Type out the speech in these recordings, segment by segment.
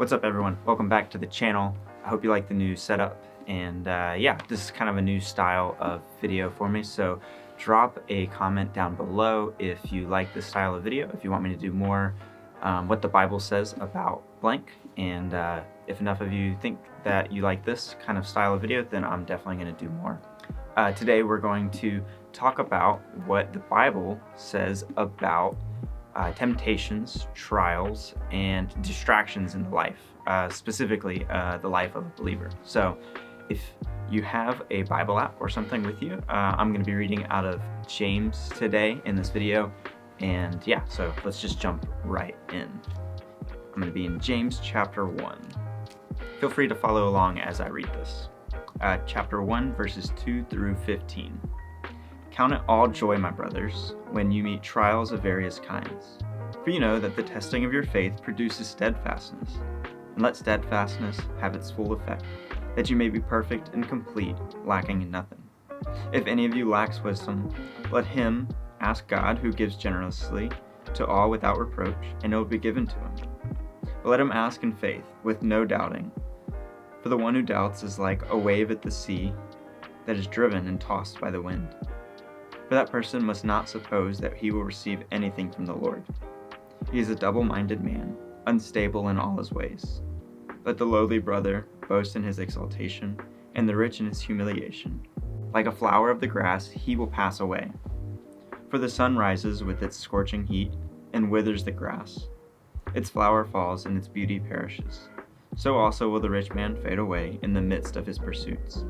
What's up, everyone? Welcome back to the channel. I hope you like the new setup, and yeah, this is kind of a new style of video for me, so drop a comment down below if you like this style of video, if you want me to do more what the Bible says about blank, and if enough of you think that you like this kind of style of video, then I'm definitely going to do more. Today we're going to talk about what the Bible says about temptations, trials, and distractions in the life, specifically the life of a believer. So if you have a Bible app or something with you, I'm going to be reading out of James today in this video. And yeah, so let's just jump right in. I'm going to be in James chapter 1. Feel free to follow along as I read this. Chapter 1, verses 2 through 15. Count it all joy, my brothers, when you meet trials of various kinds. For you know that the testing of your faith produces steadfastness. And let steadfastness have its full effect, that you may be perfect and complete, lacking in nothing. If any of you lacks wisdom, let him ask God, who gives generously to all without reproach, and it will be given to him. But let him ask in faith, with no doubting. For the one who doubts is like a wave at the sea that is driven and tossed by the wind. For that person must not suppose that he will receive anything from the Lord. He is a double-minded man, unstable in all his ways. Let the lowly brother boast in his exaltation, and the rich in his humiliation. Like a flower of the grass, he will pass away. For the sun rises with its scorching heat, and withers the grass. Its flower falls, and its beauty perishes. So also will the rich man fade away in the midst of his pursuits.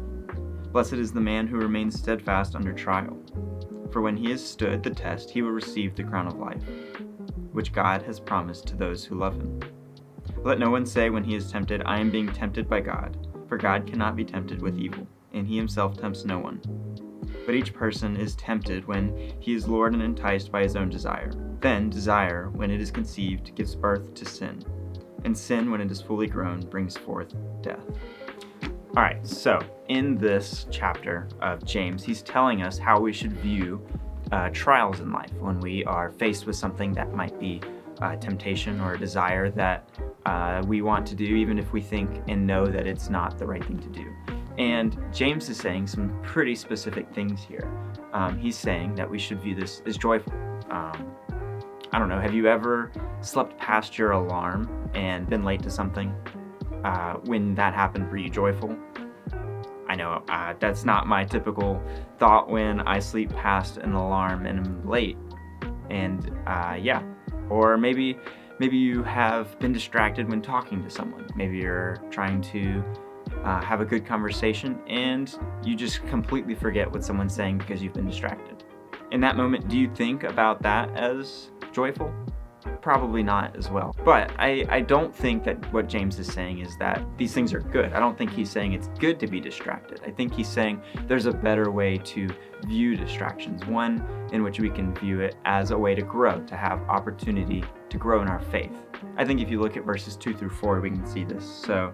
Blessed is the man who remains steadfast under trial. For when he has stood the test, he will receive the crown of life, which God has promised to those who love him. Let no one say when he is tempted, I am being tempted by God, for God cannot be tempted with evil, and he himself tempts no one. But each person is tempted when he is lured and enticed by his own desire. Then desire, when it is conceived, gives birth to sin, and sin, when it is fully grown, brings forth death. All right, so in this chapter of James, he's telling us how we should view trials in life when we are faced with something that might be a temptation or a desire that we want to do, even if we think and know that it's not the right thing to do. And James is saying some pretty specific things here. He's saying that we should view this as joyful. I don't know, have you ever slept past your alarm and been late to something? When that happened, were you joyful? I know that's not my typical thought when I sleep past an alarm and I'm late. And yeah, or maybe you have been distracted when talking to someone. Maybe you're trying to have a good conversation and you just completely forget what someone's saying because you've been distracted. In that moment, do you think about that as joyful? Probably not as well. But I don't think that what James is saying is that these things are good. I don't think he's saying it's good to be distracted. I think he's saying there's a better way to view distractions, one in which we can view it as a way to grow, to have opportunity to grow in our faith. I think if you look at verses 2 through 4, we can see this. So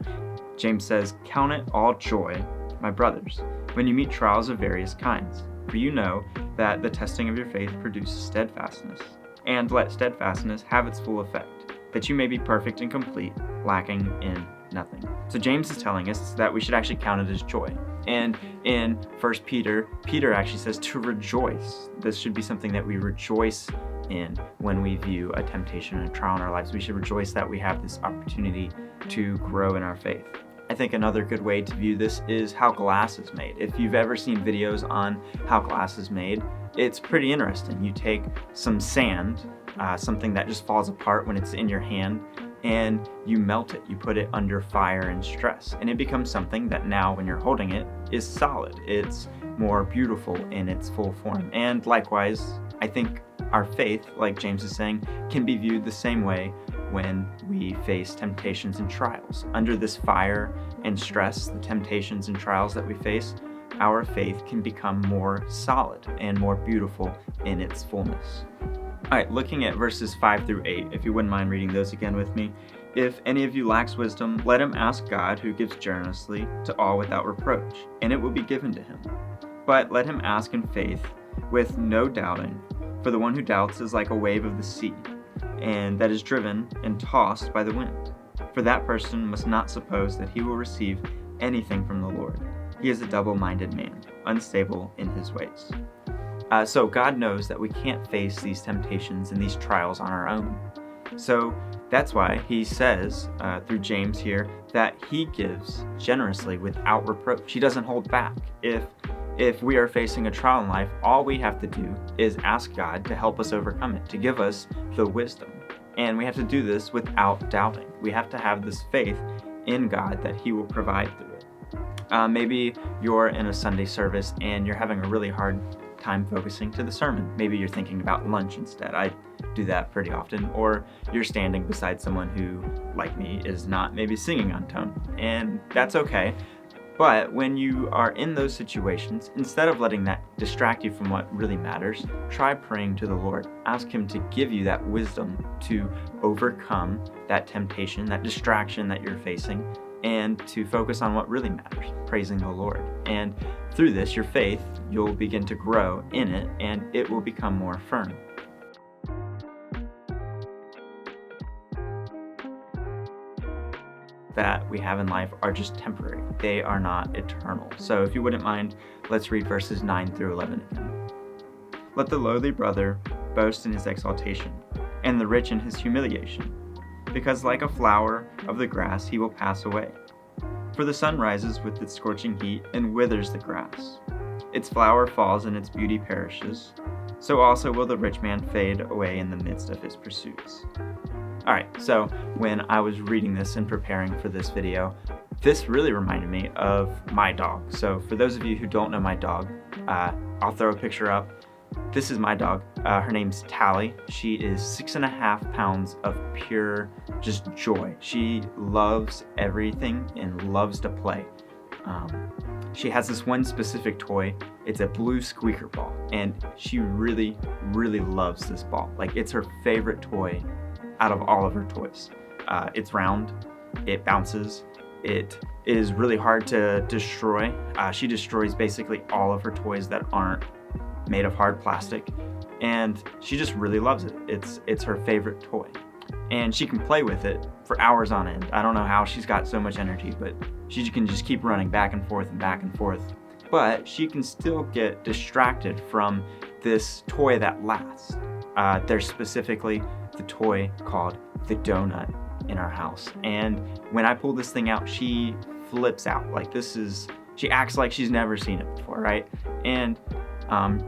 James says, count it all joy, my brothers, when you meet trials of various kinds. For you know that the testing of your faith produces steadfastness. And let steadfastness have its full effect, that you may be perfect and complete, lacking in nothing. So James is telling us that we should actually count it as joy. And in 1 Peter actually says to rejoice. This should be something that we rejoice in when we view a temptation and a trial in our lives. We should rejoice that we have this opportunity to grow in our faith. I think another good way to view this is how glass is made. If you've ever seen videos on how glass is made, it's pretty interesting. You take some sand, something that just falls apart when it's in your hand, and you melt it. You put it under fire and stress, and it becomes something that now when you're holding it is solid. It's more beautiful in its full form. And likewise, I think our faith, like James is saying, can be viewed the same way when we face temptations and trials. Under this fire and stress, the temptations and trials that we face, our faith can become more solid and more beautiful in its fullness. All right, looking at verses 5 through 8, if you wouldn't mind reading those again with me. If any of you lacks wisdom, let him ask God, who gives generously to all without reproach, and it will be given to him. But let him ask in faith, with no doubting, for the one who doubts is like a wave of the sea, and that is driven and tossed by the wind. For that person must not suppose that he will receive anything from the Lord. He is a double-minded man, unstable in his ways. So God knows that we can't face these temptations and these trials on our own. So that's why he says, through James here, that he gives generously without reproach. He doesn't hold back. If we are facing a trial in life, all we have to do is ask God to help us overcome it, to give us the wisdom. And we have to do this without doubting. We have to have this faith in God that he will provide through it. Maybe you're in a Sunday service and you're having a really hard time focusing to the sermon. Maybe you're thinking about lunch instead. I do that pretty often. Or you're standing beside someone who, like me, is not maybe singing on tone. And that's okay. But when you are in those situations, instead of letting that distract you from what really matters, try praying to the Lord. Ask him to give you that wisdom to overcome that temptation, that distraction that you're facing, and to focus on what really matters, praising the Lord. And through this, your faith, you'll begin to grow in it, and it will become more firm. That we have in life are just temporary. They are not eternal. So if you wouldn't mind, let's read verses 9 through 11 again. Let the lowly brother boast in his exaltation, and the rich in his humiliation, because like a flower of the grass he will pass away. For the sun rises with its scorching heat and withers the grass. Its flower falls and its beauty perishes. So also will the rich man fade away in the midst of his pursuits. Alright, so when I was reading this and preparing for this video, this really reminded me of my dog. So for those of you who don't know my dog, I'll throw a picture up. This is my dog. Her name's Tally. She is 6.5 pounds of pure just joy. She loves everything and loves to play. She has this one specific toy. It's a blue squeaker ball, and she really, really loves this ball. Like, it's her favorite toy out of all of her toys. It's round, it bounces, it is really hard to destroy. She destroys basically all of her toys that aren't made of hard plastic, and she just really loves it. It's her favorite toy, and she can play with it for hours on end. I don't know how she's got so much energy, but she can just keep running back and forth and back and forth. But she can still get distracted from this toy that lasts. There's specifically the toy called the donut in our house, and when I pull this thing out, she flips out. Like, she acts like she's never seen it before, right? And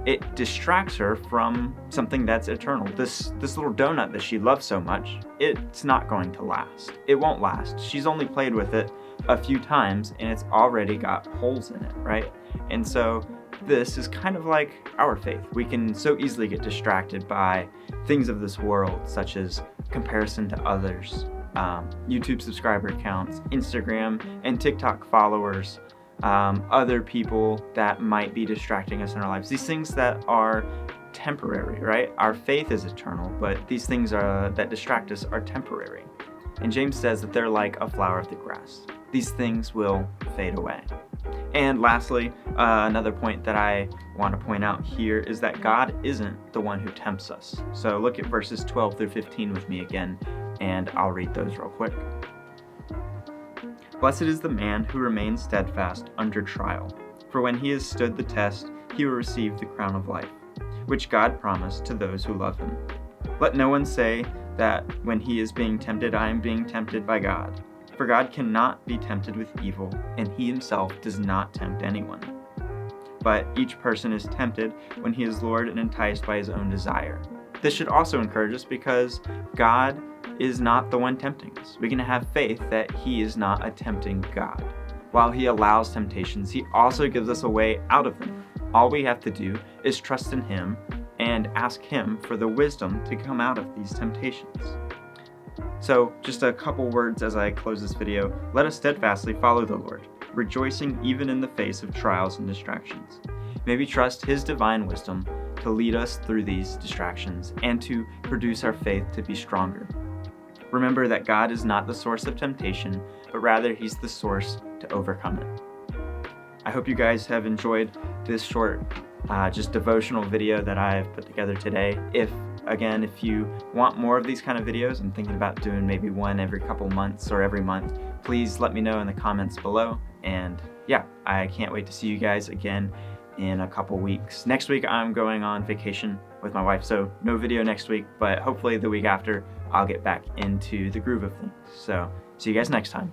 it distracts her from something that's eternal. This little donut that she loves so much, it's not going to last. It won't last. She's only played with it a few times and it's already got holes in it, right? And so this is kind of like our faith. We can so easily get distracted by things of this world, such as comparison to others, YouTube subscriber counts, Instagram and TikTok followers, other people that might be distracting us in our lives. These things that are temporary, right? Our faith is eternal, but these things that distract us are temporary. And James says that they're like a flower of the grass. These things will fade away. And lastly, another point that I want to point out here is that God isn't the one who tempts us. So look at verses 12 through 15 with me again, and I'll read those real quick. Blessed is the man who remains steadfast under trial, for when he has stood the test, he will receive the crown of life, which God promised to those who love him. Let no one say that when he is being tempted, I am being tempted by God. For God cannot be tempted with evil, and he himself does not tempt anyone. But each person is tempted when he is lured and enticed by his own desire. This should also encourage us because God is not the one tempting us. We can have faith that he is not a tempting God. While he allows temptations, he also gives us a way out of them. All we have to do is trust in him and ask him for the wisdom to come out of these temptations. So, just a couple words as I close this video. Let us steadfastly follow the Lord, rejoicing even in the face of trials and distractions. May we trust his divine wisdom to lead us through these distractions and to produce our faith to be stronger. Remember that God is not the source of temptation, but rather he's the source to overcome it. I hope you guys have enjoyed this short just devotional video that I have put together today. If again, if you want more of these kind of videos, I'm thinking about doing maybe one every couple months or every month, please let me know in the comments below. And yeah, I can't wait to see you guys again in a couple weeks. Next week I'm going on vacation with my wife, so no video next week, but hopefully the week after I'll get back into the groove of things. So see you guys next time.